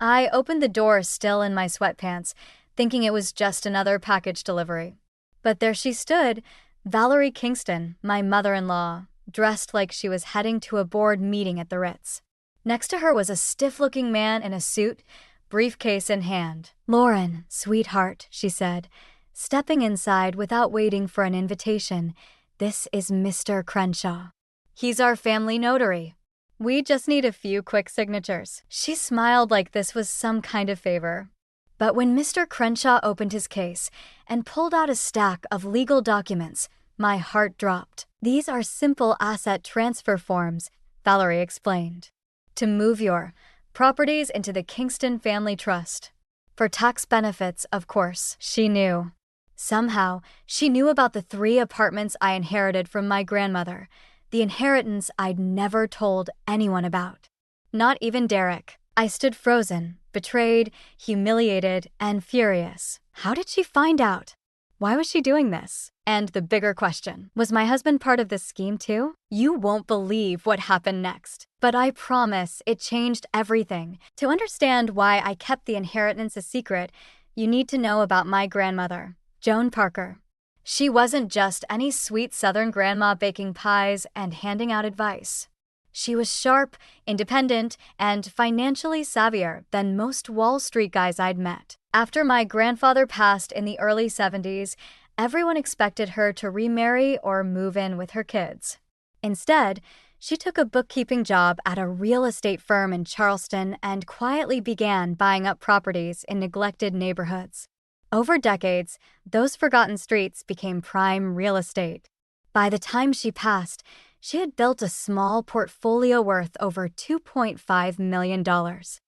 I opened the door still in my sweatpants, thinking it was just another package delivery. But there she stood, Valerie Kingston, my mother-in-law, dressed like she was heading to a board meeting at the Ritz. Next to her was a stiff-looking man in a suit, briefcase in hand. "Lauren, sweetheart," she said, stepping inside without waiting for an invitation. "This is Mr. Crenshaw. He's our family notary. We just need a few quick signatures." She smiled like this was some kind of favor. But when Mr. Crenshaw opened his case and pulled out a stack of legal documents, my heart dropped. "These are simple asset transfer forms," Valerie explained, "to move your properties into the Kingston Family Trust. For tax benefits, of course." She knew. Somehow, she knew about the 3 apartments I inherited from my grandmother, the inheritance I'd never told anyone about. Not even Derek. I stood frozen, betrayed, humiliated, and furious. How did she find out? Why was she doing this? And the bigger question, was my husband part of this scheme too? You won't believe what happened next. But I promise it changed everything. To understand why I kept the inheritance a secret, you need to know about my grandmother, Joan Parker. She wasn't just any sweet Southern grandma baking pies and handing out advice. She was sharp, independent, and financially savvier than most Wall Street guys I'd met. After my grandfather passed in the early 70s, everyone expected her to remarry or move in with her kids. Instead, she took a bookkeeping job at a real estate firm in Charleston and quietly began buying up properties in neglected neighborhoods. Over decades, those forgotten streets became prime real estate. By the time she passed, she had built a small portfolio worth over $2.5 million.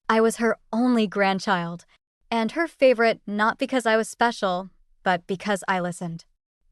I was her only grandchild, and her favorite not because I was special, but because I listened.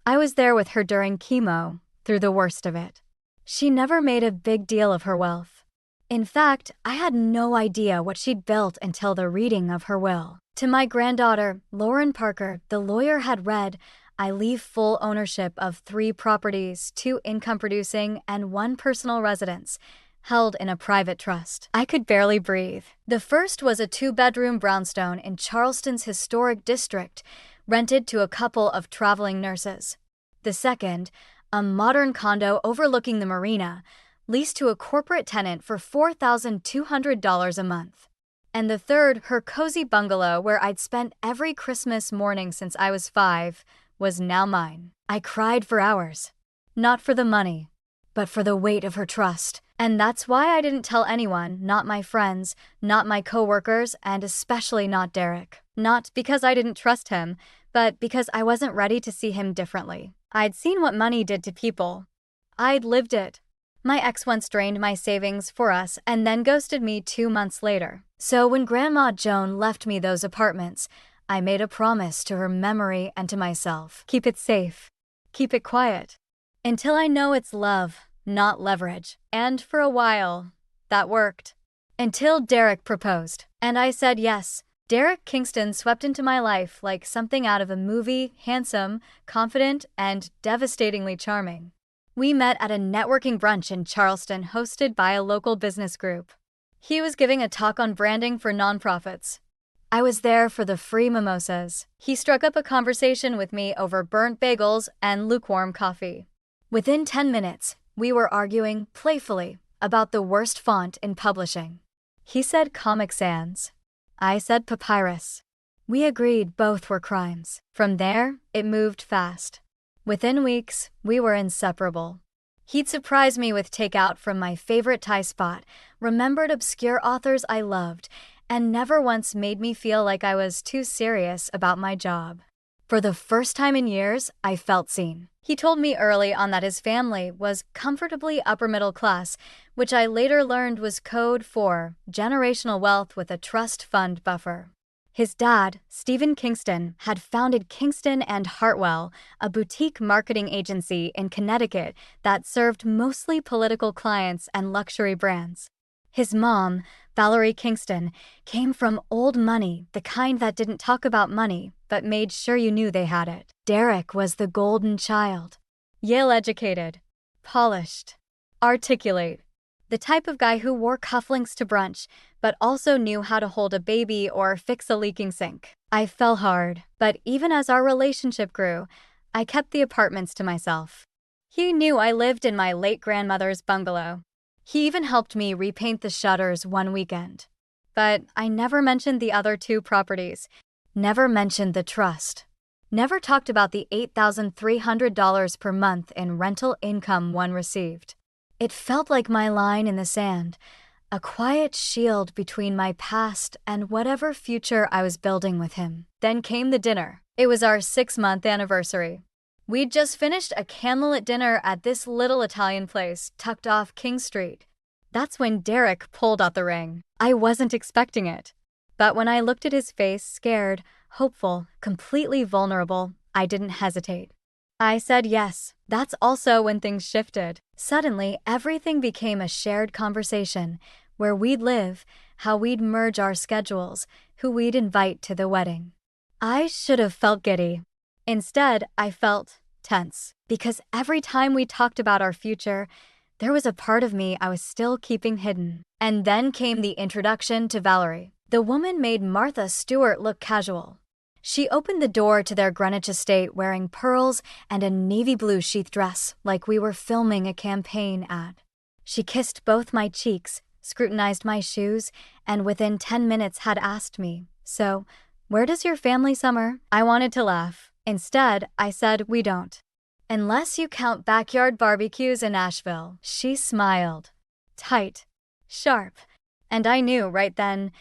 I was there with her during chemo, through the worst of it. She never made a big deal of her wealth. In fact, I had no idea what she'd built until the reading of her will. To my granddaughter, Lauren Parker, the lawyer had read, "I leave full ownership of 3 properties, 2 income-producing, and 1 personal residence, held in a private trust." I could barely breathe. The first was a 2-bedroom brownstone in Charleston's historic district, rented to a couple of traveling nurses. The second, a modern condo overlooking the marina, leased to a corporate tenant for $4,200 a month. And the third, her cozy bungalow where I'd spent every Christmas morning since I was 5, was now mine. I cried for hours. Not for the money, but for the weight of her trust. And that's why I didn't tell anyone, not my friends, not my coworkers, and especially not Derek. Not because I didn't trust him, but because I wasn't ready to see him differently. I'd seen what money did to people. I'd lived it. My ex once drained my savings for us and then ghosted me 2 months later. So when Grandma Joan left me those apartments, I made a promise to her memory and to myself. Keep it safe. Keep it quiet. Until I know it's love, not leverage. And for a while, that worked. Until Derek proposed. And I said yes. Derek Kingston swept into my life like something out of a movie, handsome, confident, and devastatingly charming. We met at a networking brunch in Charleston hosted by a local business group. He was giving a talk on branding for nonprofits. I was there for the free mimosas. He struck up a conversation with me over burnt bagels and lukewarm coffee. Within 10 minutes, we were arguing playfully about the worst font in publishing. He said Comic Sans. I said papyrus. We agreed both were crimes. From there, it moved fast. Within weeks, we were inseparable. He'd surprise me with takeout from my favorite Thai spot, remembered obscure authors I loved, and never once made me feel like I was too serious about my job. For the first time in years, I felt seen. He told me early on that his family was comfortably upper middle class, which I later learned was code for generational wealth with a trust fund buffer. His dad, Stephen Kingston, had founded Kingston and Hartwell, a boutique marketing agency in Connecticut that served mostly political clients and luxury brands. His mom, Valerie Kingston, came from old money, the kind that didn't talk about money, but made sure you knew they had it. Derek was the golden child. Yale educated, polished, articulate, The type of guy who wore cufflinks to brunch, but also knew how to hold a baby or fix a leaking sink. I fell hard, but even as our relationship grew, I kept the apartments to myself. He knew I lived in my late grandmother's bungalow. He even helped me repaint the shutters one weekend. But I never mentioned the other 2 properties, never mentioned the trust, never talked about the $8,300 per month in rental income one received. It felt like my line in the sand, a quiet shield between my past and whatever future I was building with him. Then came the dinner. It was our 6-month anniversary. We'd just finished a candlelit dinner at this little Italian place tucked off King Street. That's when Derek pulled out the ring. I wasn't expecting it. But when I looked at his face, scared, hopeful, completely vulnerable, I didn't hesitate. I said yes. That's also when things shifted. Suddenly, everything became a shared conversation, where we'd live, how we'd merge our schedules, who we'd invite to the wedding. I should have felt giddy. Instead, I felt tense, because every time we talked about our future, there was a part of me I was still keeping hidden. And then came the introduction to Valerie. The woman made Martha Stewart look casual. She opened the door to their Greenwich estate wearing pearls and a navy blue sheath dress like we were filming a campaign ad. She kissed both my cheeks, scrutinized my shoes, and within 10 minutes had asked me, "So, where does your family summer?" I wanted to laugh. Instead, I said, "We don't. Unless you count backyard barbecues in Asheville." She smiled. Tight. Sharp. And I knew right then,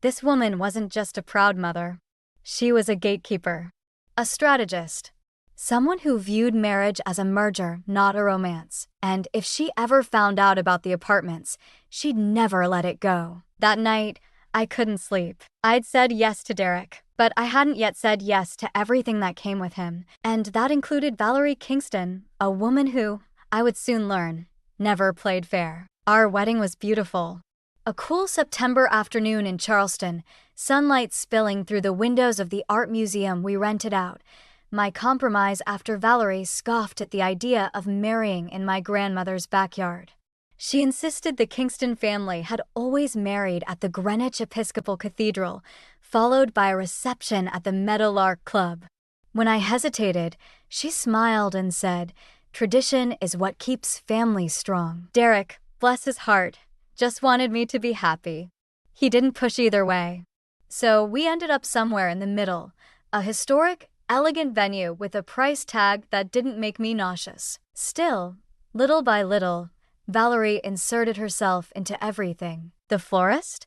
this woman wasn't just a proud mother. She was a gatekeeper. A strategist. Someone who viewed marriage as a merger, not a romance. And if she ever found out about the apartments, she'd never let it go. That night, I couldn't sleep. I'd said yes to Derek, but I hadn't yet said yes to everything that came with him. And that included Valerie Kingston, a woman who, I would soon learn, never played fair. Our wedding was beautiful. A cool September afternoon in Charleston, sunlight spilling through the windows of the art museum we rented out. My compromise after Valerie scoffed at the idea of marrying in my grandmother's backyard. She insisted the Kingston family had always married at the Greenwich Episcopal Cathedral, followed by a reception at the Meadowlark Club. When I hesitated, she smiled and said, "Tradition is what keeps families strong." Derek, bless his heart, just wanted me to be happy. He didn't push either way. So we ended up somewhere in the middle, a historic, elegant venue with a price tag that didn't make me nauseous. Still, little by little, Valerie inserted herself into everything. The florist?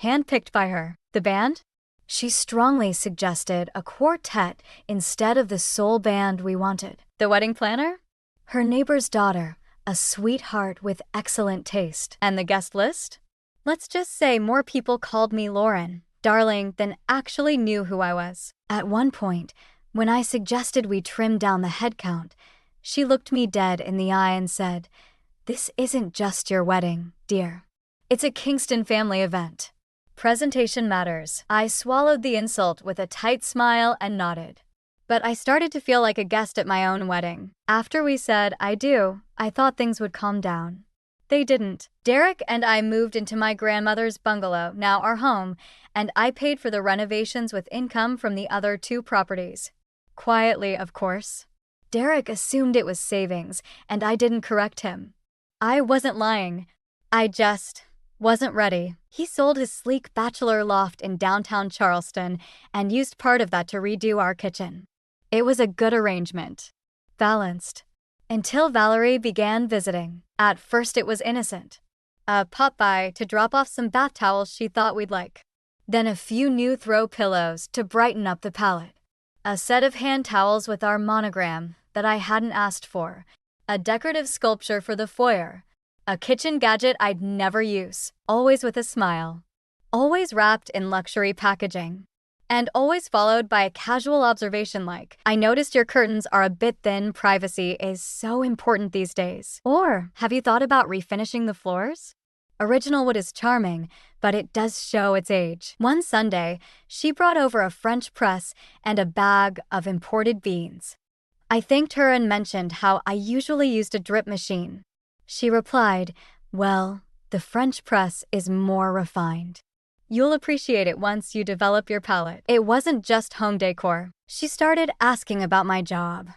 Handpicked by her. The band? She strongly suggested a quartet instead of the sole band we wanted. The wedding planner? Her neighbor's daughter, a sweetheart with excellent taste. And the guest list? Let's just say more people called me Lauren, darling, than actually knew who I was. At one point, when I suggested we trim down the head count, she looked me dead in the eye and said, "This isn't just your wedding, dear. It's a Kingston family event. Presentation matters." I swallowed the insult with a tight smile and nodded. But I started to feel like a guest at my own wedding. After we said "I do," I thought things would calm down. They didn't. Derek and I moved into my grandmother's bungalow, now our home, and I paid for the renovations with income from the other 2 properties. Quietly, of course. Derek assumed it was savings, and I didn't correct him. I wasn't lying. I just wasn't ready. He sold his sleek bachelor loft in downtown Charleston and used part of that to redo our kitchen. It was a good arrangement. Balanced. Until Valerie began visiting. At first it was innocent. A pop-by to drop off some bath towels she thought we'd like. Then a few new throw pillows to brighten up the palette. A set of hand towels with our monogram that I hadn't asked for. A decorative sculpture for the foyer. A kitchen gadget I'd never use. Always with a smile. Always wrapped in luxury packaging. And always followed by a casual observation like, "I noticed your curtains are a bit thin. Privacy is so important these days." Or, "Have you thought about refinishing the floors?" Original wood is charming, but it does show its age. One Sunday, she brought over a French press and a bag of imported beans. I thanked her and mentioned how I usually used a drip machine. She replied, "Well, The French press is more refined. You'll appreciate it once you develop your palate. It wasn't just home decor. She started asking about my job.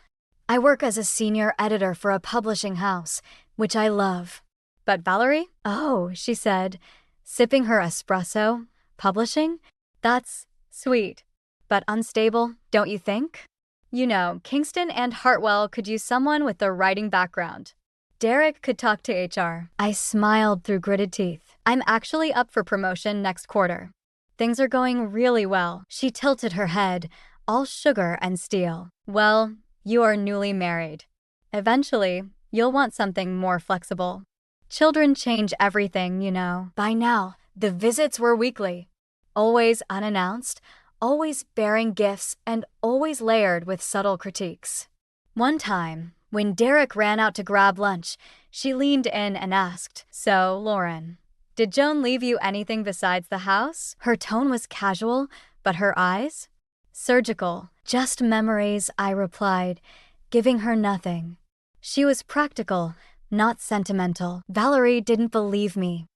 I work as a senior editor for a publishing house, which I love. But Valerie? Oh, she said, sipping her espresso. Publishing? That's sweet. But unstable, don't you think? You know, Kingston and Hartwell could use someone with a writing background. Derek could talk to HR. I smiled through gritted teeth. I'm actually up for promotion next quarter. Things are going really well. She tilted her head, all sugar and steel. Well, you are newly married. Eventually, you'll want something more flexible. Children change everything, you know. By now, the visits were weekly. Always unannounced, always bearing gifts, and always layered with subtle critiques. One time, when Derek ran out to grab lunch, she leaned in and asked, "So, Lauren, did Joan leave you anything besides the house?" Her tone was casual, but her eyes? Surgical. "Just memories," I replied, giving her nothing. She was practical, not sentimental. Valerie didn't believe me.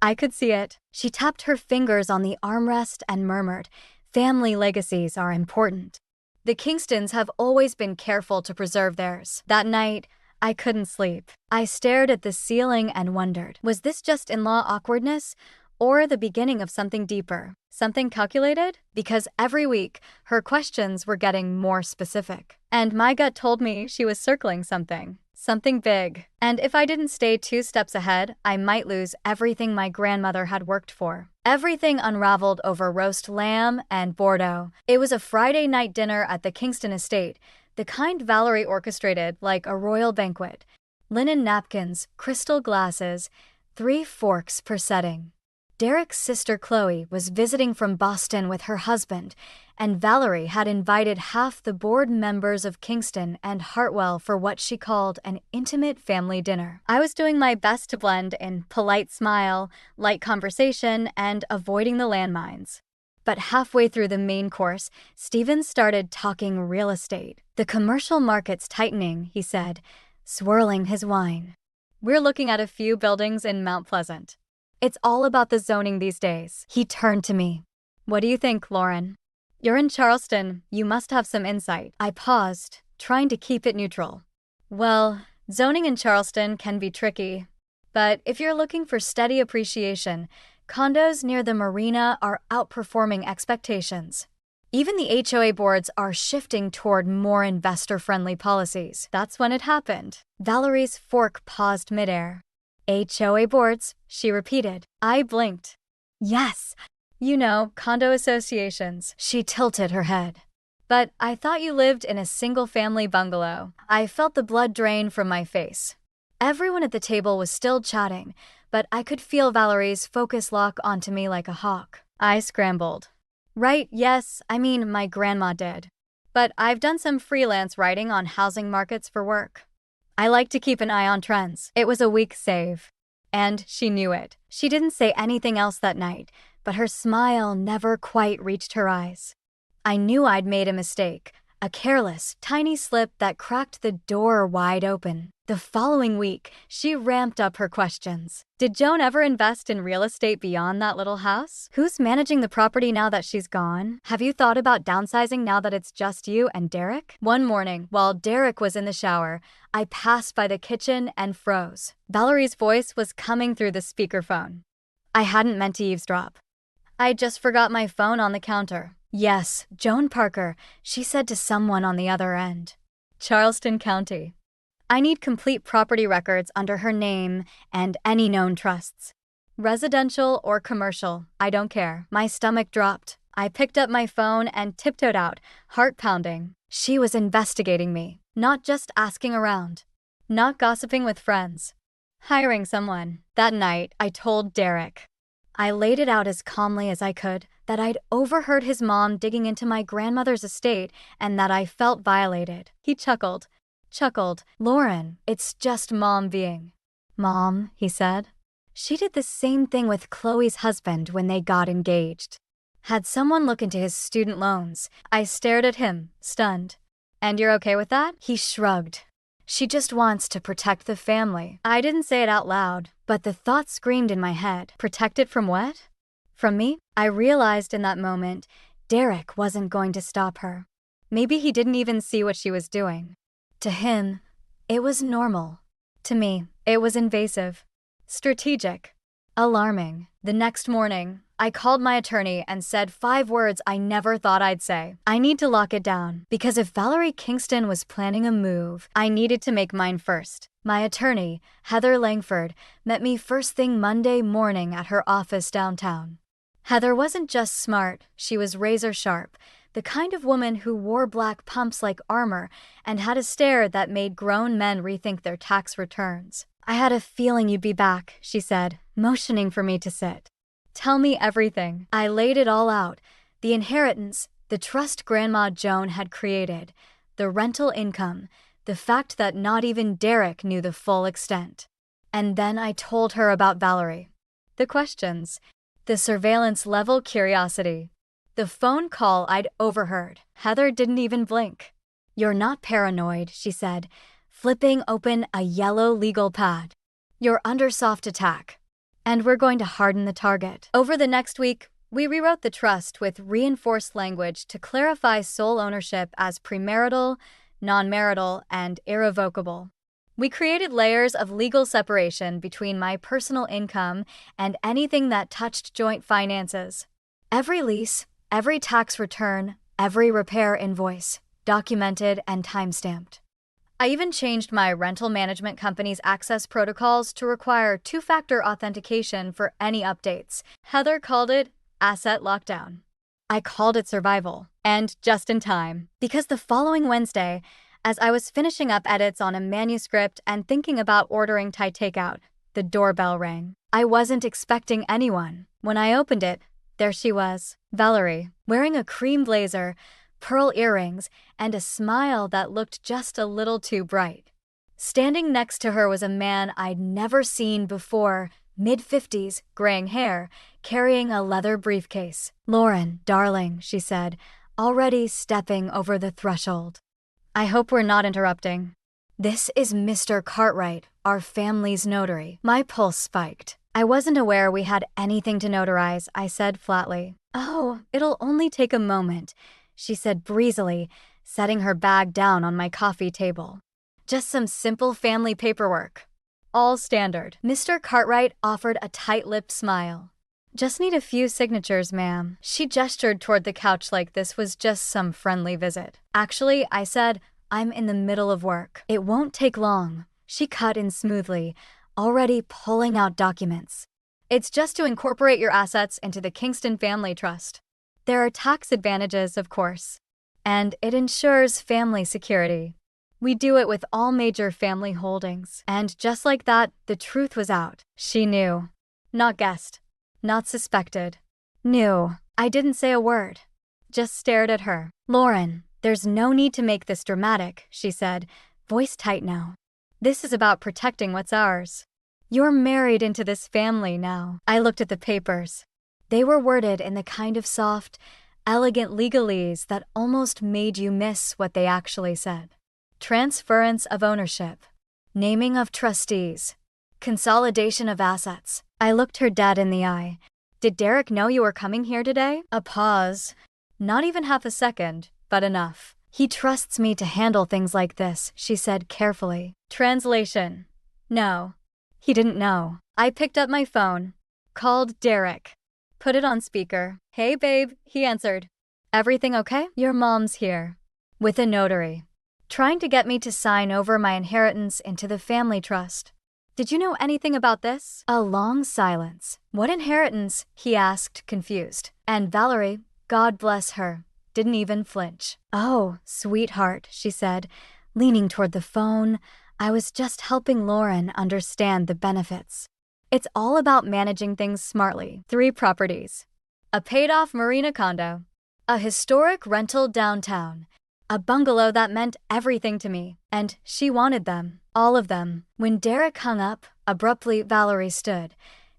I could see it. She tapped her fingers on the armrest and murmured, "Family legacies are important." The Kingstons have always been careful to preserve theirs. That night, I couldn't sleep. I stared at the ceiling and wondered, was this just in-law awkwardness or the beginning of something deeper? Something calculated? Because every week, her questions were getting more specific. And my gut told me she was circling something. Something big. And if I didn't stay 2 steps ahead, I might lose everything my grandmother had worked for. Everything unraveled over roast lamb and Bordeaux. It was a Friday night dinner at the Kingston estate, the kind Valerie orchestrated like a royal banquet. Linen napkins, crystal glasses, 3 forks per setting. Derek's sister Chloe was visiting from Boston with her husband, and Valerie had invited half the board members of Kingston and Hartwell for what she called an intimate family dinner. I was doing my best to blend in polite smile, light conversation, and avoiding the landmines. But halfway through the main course, Stephen started talking real estate. "The commercial market's tightening," he said, swirling his wine. "We're looking at a few buildings in Mount Pleasant. It's all about the zoning these days." He turned to me. "What do you think, Lauren? You're in Charleston. You must have some insight." I paused, trying to keep it neutral. "Well, zoning in Charleston can be tricky. But if you're looking for steady appreciation, condos near the marina are outperforming expectations. Even the HOA boards are shifting toward more investor-friendly policies." That's when it happened. Valerie's fork paused midair. "HOA boards," she repeated. I blinked. "Yes, you know, condo associations." She tilted her head. "But I thought you lived in a single-family bungalow." I felt the blood drain from my face. Everyone at the table was still chatting, but I could feel Valerie's focus lock onto me like a hawk. I scrambled. "Right, yes, I mean, my grandma did. But I've done some freelance writing on housing markets for work. I like to keep an eye on trends." It was a weak save. And she knew it. She didn't say anything else that night, but her smile never quite reached her eyes. I knew I'd made a mistake, a careless, tiny slip that cracked the door wide open. The following week, she ramped up her questions. Did Joan ever invest in real estate beyond that little house? Who's managing the property now that she's gone? Have you thought about downsizing now that it's just you and Derek? One morning, while Derek was in the shower, I passed by the kitchen and froze. Valerie's voice was coming through the speakerphone. I hadn't meant to eavesdrop. I just forgot my phone on the counter. "Yes, Joan Parker," she said to someone on the other end. "Charleston County. I need complete property records under her name and any known trusts. Residential or commercial, I don't care." My stomach dropped. I picked up my phone and tiptoed out, heart pounding. She was investigating me, not just asking around, not gossiping with friends, hiring someone. That night, I told Derek. I laid it out as calmly as I could, that I'd overheard his mom digging into my grandmother's estate and that I felt violated. He chuckled. "Lauren, it's just Mom being." "Mom," he said. "She did the same thing with Chloe's husband when they got engaged. Had someone look into his student loans." I stared at him, stunned. "And you're okay with that?" He shrugged. "She just wants to protect the family." I didn't say it out loud, But the thought screamed in my head, protected from what? From me? I realized in that moment, Derek wasn't going to stop her. Maybe he didn't even see what she was doing. To him, it was normal. To me, it was invasive, strategic, alarming. The next morning, I called my attorney and said 5 words I never thought I'd say. I need to lock it down, because if Valerie Kingston was planning a move, I needed to make mine first. My attorney, Heather Langford, met me first thing Monday morning at her office downtown. Heather wasn't just smart, she was razor sharp, the kind of woman who wore black pumps like armor and had a stare that made grown men rethink their tax returns. I had a feeling you'd be back, she said, motioning for me to sit. Tell me everything. I laid it all out. The inheritance, the trust Grandma Joan had created, the rental income, the fact that not even Derek knew the full extent. And then I told her about Valerie. The questions, the surveillance-level curiosity, the phone call I'd overheard. Heather didn't even blink. You're not paranoid, she said, flipping open a yellow legal pad. You're under soft attack. And we're going to harden the target. Over the next week, we rewrote the trust with reinforced language to clarify sole ownership as premarital, non-marital, and irrevocable. We created layers of legal separation between my personal income and anything that touched joint finances. Every lease, every tax return, every repair invoice, documented and timestamped. I even changed my rental management company's access protocols to require 2-factor authentication for any updates. Heather called it asset lockdown. I called it survival, and just in time. Because the following Wednesday, as I was finishing up edits on a manuscript and thinking about ordering Thai takeout, the doorbell rang. I wasn't expecting anyone. When I opened it, there she was, Valerie, wearing a cream blazer, pearl earrings, and a smile that looked just a little too bright. Standing next to her was a man I'd never seen before, mid-50s, graying hair, carrying a leather briefcase. Lauren, darling, she said, already stepping over the threshold. I hope we're not interrupting. This is Mr. Cartwright, our family's notary. My pulse spiked. I wasn't aware we had anything to notarize, I said flatly. Oh, it'll only take a moment, she said breezily, setting her bag down on my coffee table. Just some simple family paperwork. All standard. Mr. Cartwright offered a tight-lipped smile. Just need a few signatures, ma'am. She gestured toward the couch like this was just some friendly visit. Actually, I said, I'm in the middle of work. It won't take long. She cut in smoothly, already pulling out documents. It's just to incorporate your assets into the Kingston Family Trust. There are tax advantages, of course, and it ensures family security. We do it with all major family holdings. And just like that, the truth was out. She knew. Not guessed. Not suspected. Knew. I didn't say a word. Just stared at her. Lauren, there's no need to make this dramatic, she said, voice tight now. This is about protecting what's ours. You're married into this family now. I looked at the papers. They were worded in the kind of soft, elegant legalese that almost made you miss what they actually said. Transference of ownership, naming of trustees, consolidation of assets. I looked her dead in the eye. Did Derek know you were coming here today? A pause. Not even half a second, but enough. He trusts me to handle things like this, she said carefully. Translation. No. He didn't know. I picked up my phone. Called Derek. Put it on speaker. Hey babe, he answered. Everything okay? Your mom's here. With a notary. Trying to get me to sign over my inheritance into the family trust. Did you know anything about this? A long silence. What inheritance? He asked, confused. And Valerie, God bless her, didn't even flinch. Oh, sweetheart, she said, leaning toward the phone. I was just helping Lauren understand the benefits. It's all about managing things smartly. 3 properties. A paid-off marina condo. A historic rental downtown. A bungalow that meant everything to me, and she wanted them, all of them. When Derek hung up, abruptly Valerie stood,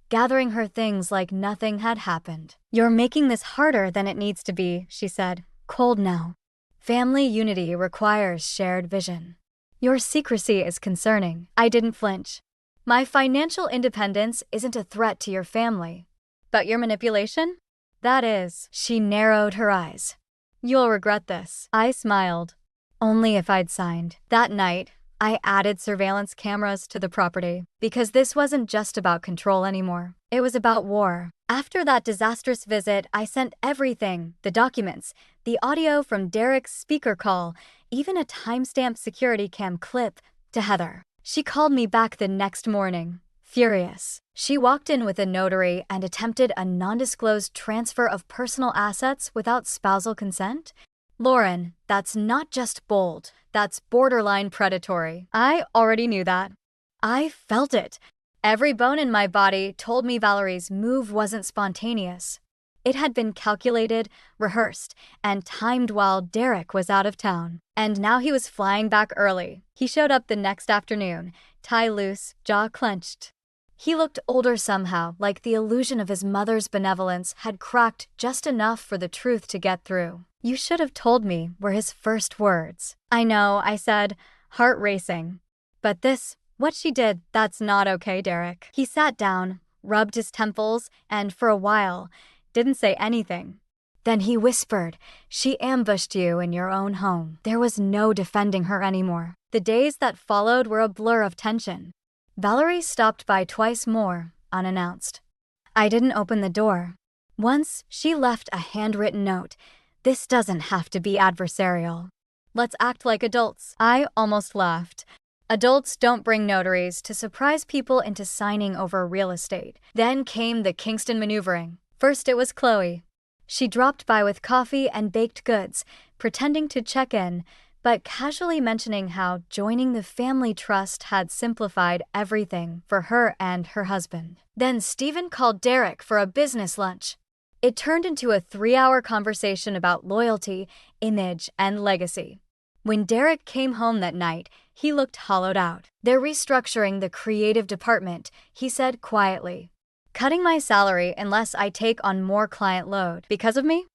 gathering her things like nothing had happened. You're making this harder than it needs to be, she said, cold now. Family unity requires shared vision. Your secrecy is concerning. I didn't flinch. My financial independence isn't a threat to your family. But your manipulation? That is. She narrowed her eyes. You'll regret this. I smiled. Only if I'd signed. That night, I added surveillance cameras to the property because this wasn't just about control anymore. It was about war. After that disastrous visit, I sent everything, the documents, the audio from Derek's speaker call, even a timestamp security cam clip, to Heather. She called me back the next morning, furious. She walked in with a notary and attempted a non-disclosed transfer of personal assets without spousal consent. Lauren, that's not just bold, that's borderline predatory. I already knew that. I felt it. Every bone in my body told me Valerie's move wasn't spontaneous. It had been calculated, rehearsed, and timed while Derek was out of town. And now he was flying back early. He showed up the next afternoon, tie loose, jaw clenched. He looked older somehow, like the illusion of his mother's benevolence had cracked just enough for the truth to get through. You should have told me, were his first words. I know, I said, heart racing. But what she did, that's not okay, Derek. He sat down, rubbed his temples, and for a while, didn't say anything. Then he whispered, she ambushed you in your own home. There was no defending her anymore. The days that followed were a blur of tension. Valerie stopped by twice more, unannounced. I didn't open the door. Once, she left a handwritten note. This doesn't have to be adversarial. Let's act like adults. I almost laughed. Adults don't bring notaries to surprise people into signing over real estate. Then came the Kingston maneuvering. First it was Chloe. She dropped by with coffee and baked goods, pretending to check in, but casually mentioning how joining the family trust had simplified everything for her and her husband. Then Stephen called Derek for a business lunch. It turned into a 3-hour conversation about loyalty, image, and legacy. When Derek came home that night, he looked hollowed out. They're restructuring the creative department, he said quietly. Cutting my salary unless I take on more client load. Because of me?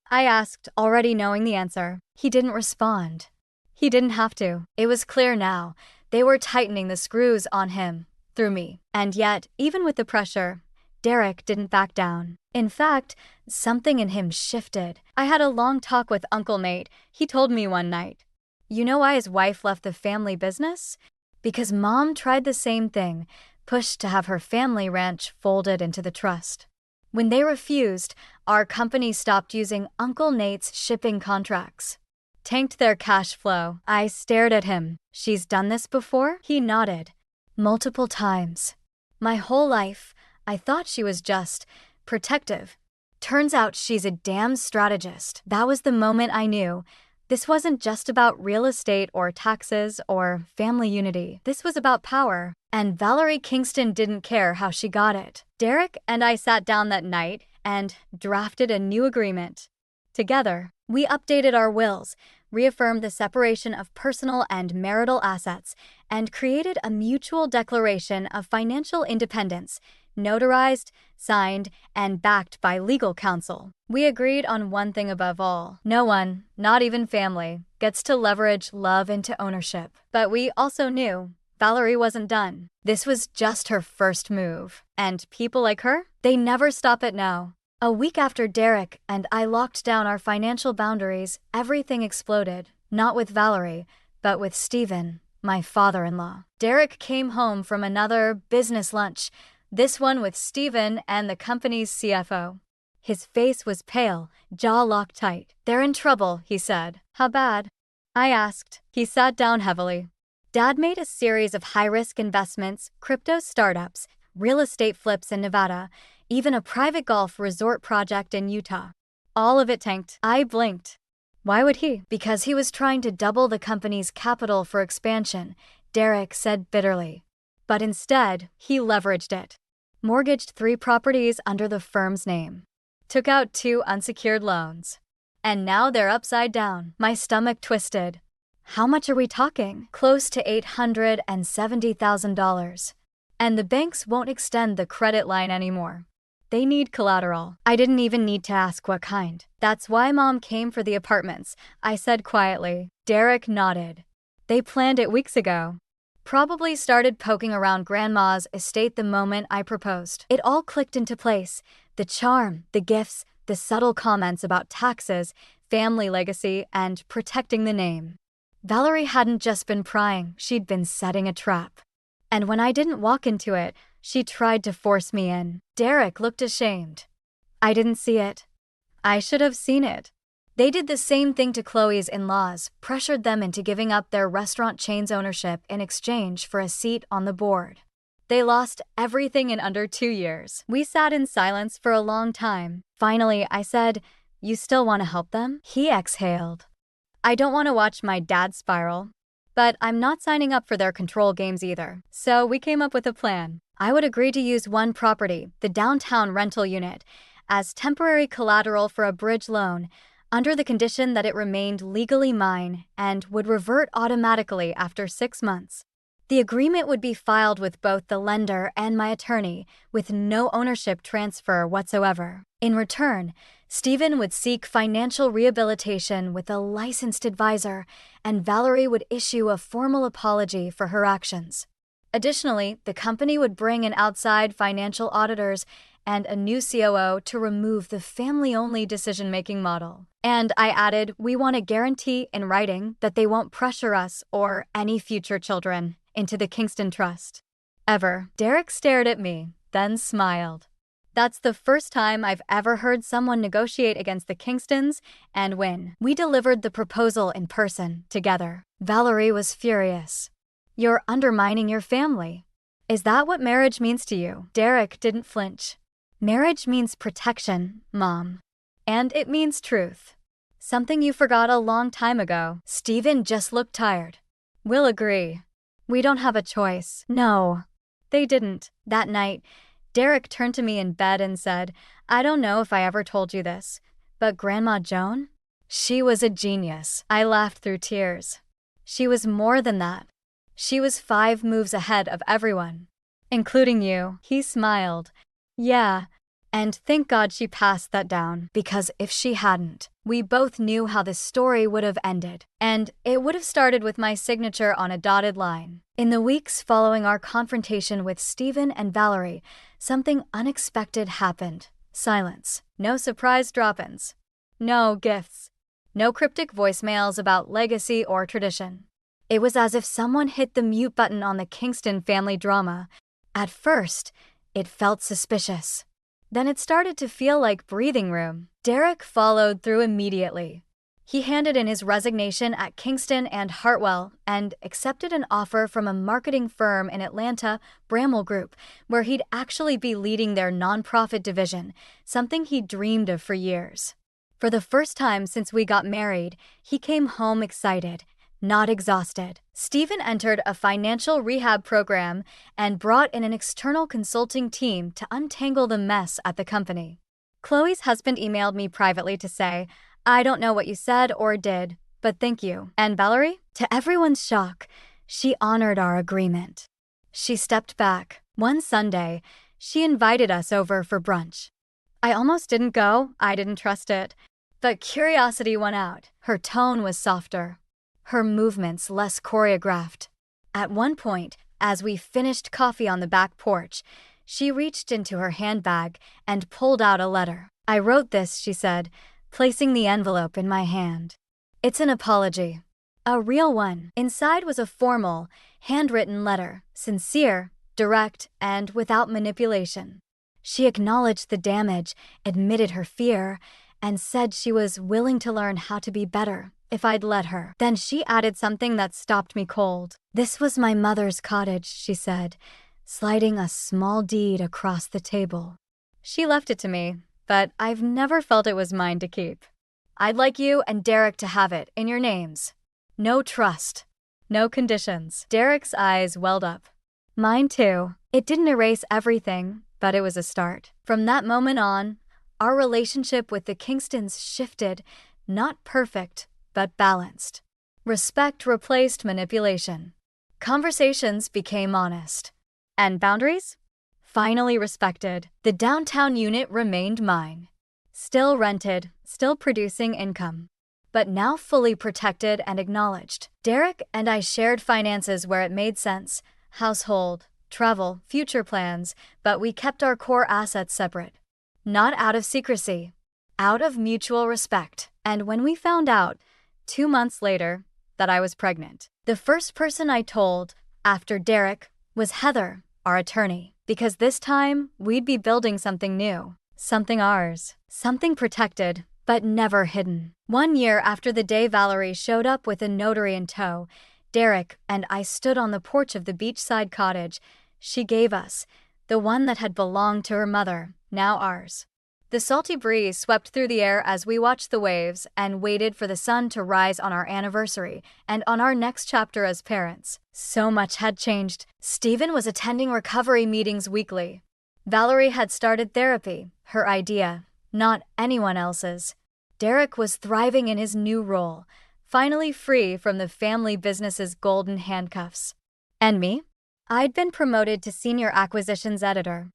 I asked, already knowing the answer. He didn't respond. He didn't have to. It was clear now. They were tightening the screws on him, through me. And yet, even with the pressure, Derek didn't back down. In fact, something in him shifted. I had a long talk with Uncle Nate. He told me one night. You know why his wife left the family business? Because Mom tried the same thing, pushed to have her family ranch folded into the trust. When they refused, our company stopped using Uncle Nate's shipping contracts. Tanked their cash flow. I stared at him. She's done this before? He nodded. Multiple times. My whole life, I thought she was just protective. Turns out she's a damn strategist. That was the moment I knew. This wasn't just about real estate or taxes or family unity. This was about power. And Valerie Kingston didn't care how she got it. Derek and I sat down that night and drafted a new agreement. Together, we updated our wills, reaffirmed the separation of personal and marital assets, and created a mutual declaration of financial independence, notarized, signed, and backed by legal counsel. We agreed on one thing above all. No one, not even family, gets to leverage love into ownership. But we also knew Valerie wasn't done. This was just her first move. And people like her, they never stop it now. A week after Derek and I locked down our financial boundaries, everything exploded. Not with Valerie, but with Stephen, my father-in-law. Derek came home from another business lunch, this one with Stephen and the company's CFO. His face was pale, jaw locked tight. They're in trouble, he said. How bad? I asked. He sat down heavily. Dad made a series of high-risk investments, crypto startups, real estate flips in Nevada, even a private golf resort project in Utah. All of it tanked. I blinked. Why would he? Because he was trying to double the company's capital for expansion, Derek said bitterly. But instead, he leveraged it. Mortgaged 3 properties under the firm's name. Took out 2 unsecured loans. And now they're upside down. My stomach twisted. How much are we talking? Close to $870,000. And the banks won't extend the credit line anymore. They need collateral. I didn't even need to ask what kind. That's why Mom came for the apartments, I said quietly. Derek nodded. They planned it weeks ago. Probably started poking around Grandma's estate the moment I proposed. It all clicked into place. The charm, the gifts, the subtle comments about taxes, family legacy, and protecting the name. Valerie hadn't just been prying, she'd been setting a trap. And when I didn't walk into it, she tried to force me in. Derek looked ashamed. I didn't see it. I should have seen it. They did the same thing to Chloe's in-laws, pressured them into giving up their restaurant chain's ownership in exchange for a seat on the board. They lost everything in under 2 years. We sat in silence for a long time. Finally, I said, "You still want to help them?" He exhaled. "I don't want to watch my dad spiral. But I'm not signing up for their control games either." So we came up with a plan. I would agree to use one property, the downtown rental unit, as temporary collateral for a bridge loan, under the condition that it remained legally mine and would revert automatically after 6 months. The agreement would be filed with both the lender and my attorney, with no ownership transfer whatsoever. In return, Stephen would seek financial rehabilitation with a licensed advisor, and Valerie would issue a formal apology for her actions. Additionally, the company would bring in outside financial auditors and a new COO to remove the family-only decision-making model. And I added, we want a guarantee in writing that they won't pressure us or any future children into the Kingston Trust. Ever. Derek stared at me, then smiled. That's the first time I've ever heard someone negotiate against the Kingstons and win. We delivered the proposal in person, together. Valerie was furious. "You're undermining your family. Is that what marriage means to you?" Derek didn't flinch. "Marriage means protection, Mom. And it means truth. Something you forgot a long time ago." Stephen just looked tired. "We'll agree. We don't have a choice." No, they didn't. That night, Derek turned to me in bed and said, "I don't know if I ever told you this, but Grandma Joan? She was a genius." I laughed through tears. She was more than that. She was 5 moves ahead of everyone. Including you. He smiled. "Yeah, and thank God she passed that down, because if she hadn't, we both knew how this story would have ended. And it would have started with my signature on a dotted line." In the weeks following our confrontation with Stephen and Valerie, something unexpected happened. Silence. No surprise drop-ins. No gifts. No cryptic voicemails about legacy or tradition. It was as if someone hit the mute button on the Kingston family drama. At first, it felt suspicious. Then it started to feel like breathing room. Derek followed through immediately. He handed in his resignation at Kingston and Hartwell and accepted an offer from a marketing firm in Atlanta, Bramwell Group, where he'd actually be leading their nonprofit division, something he dreamed of for years. For the first time since we got married, he came home excited, not exhausted. Stephen entered a financial rehab program and brought in an external consulting team to untangle the mess at the company. Chloe's husband emailed me privately to say, "I don't know what you said or did, but thank you." And Valerie? To everyone's shock, she honored our agreement. She stepped back. One Sunday, she invited us over for brunch. I almost didn't go, I didn't trust it. But curiosity won out. Her tone was softer. Her movements less choreographed. At one point, as we finished coffee on the back porch, she reached into her handbag and pulled out a letter. "I wrote this," she said, placing the envelope in my hand. "It's an apology. A real one." Inside was a formal, handwritten letter, sincere, direct, and without manipulation. She acknowledged the damage, admitted her fear, and said she was willing to learn how to be better if I'd let her. Then she added something that stopped me cold. "This was my mother's cottage," she said, sliding a small deed across the table. She left it to me, but I've never felt it was mine to keep. "I'd like you and Derek to have it in your names. No trust. No conditions." Derek's eyes welled up. Mine too. It didn't erase everything, but it was a start. From that moment on, our relationship with the Kingstons shifted, not perfect, but balanced. Respect replaced manipulation. Conversations became honest. And boundaries? Finally respected. The downtown unit remained mine. Still rented, still producing income. but now fully protected and acknowledged. Derek and I shared finances where it made sense: household, travel, future plans, but we kept our core assets separate. Not out of secrecy, out of mutual respect. And when we found out, 2 months later, that I was pregnant, the first person I told, after Derek, was Heather, our attorney, because this time we'd be building something new, something ours, something protected, but never hidden. 1 year after the day Valerie showed up with a notary in tow, Derek and I stood on the porch of the beachside cottage she gave us, the one that had belonged to her mother, now ours. The salty breeze swept through the air as we watched the waves and waited for the sun to rise on our anniversary and on our next chapter as parents. So much had changed. Stephen was attending recovery meetings weekly. Valerie had started therapy, her idea, not anyone else's. Derek was thriving in his new role, finally free from the family business's golden handcuffs. And me? I'd been promoted to senior acquisitions editor.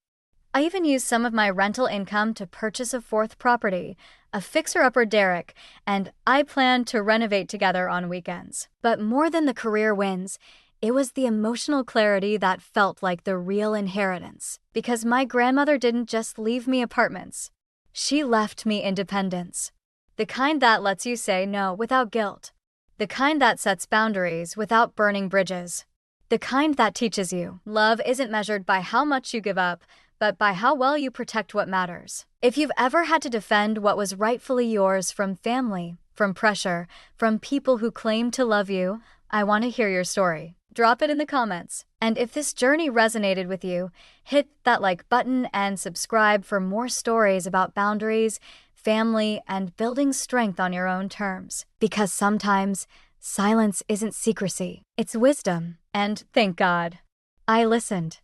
I even used some of my rental income to purchase a fourth property, a fixer-upper Derek, and I planned to renovate together on weekends. But more than the career wins, it was the emotional clarity that felt like the real inheritance. Because my grandmother didn't just leave me apartments. She left me independence. The kind that lets you say no without guilt. The kind that sets boundaries without burning bridges. The kind that teaches you love isn't measured by how much you give up, but by how well you protect what matters. If you've ever had to defend what was rightfully yours from family, from pressure, from people who claim to love you, I want to hear your story. Drop it in the comments. And if this journey resonated with you, hit that like button and subscribe for more stories about boundaries, family, and building strength on your own terms. Because sometimes silence isn't secrecy, it's wisdom. And thank God, I listened.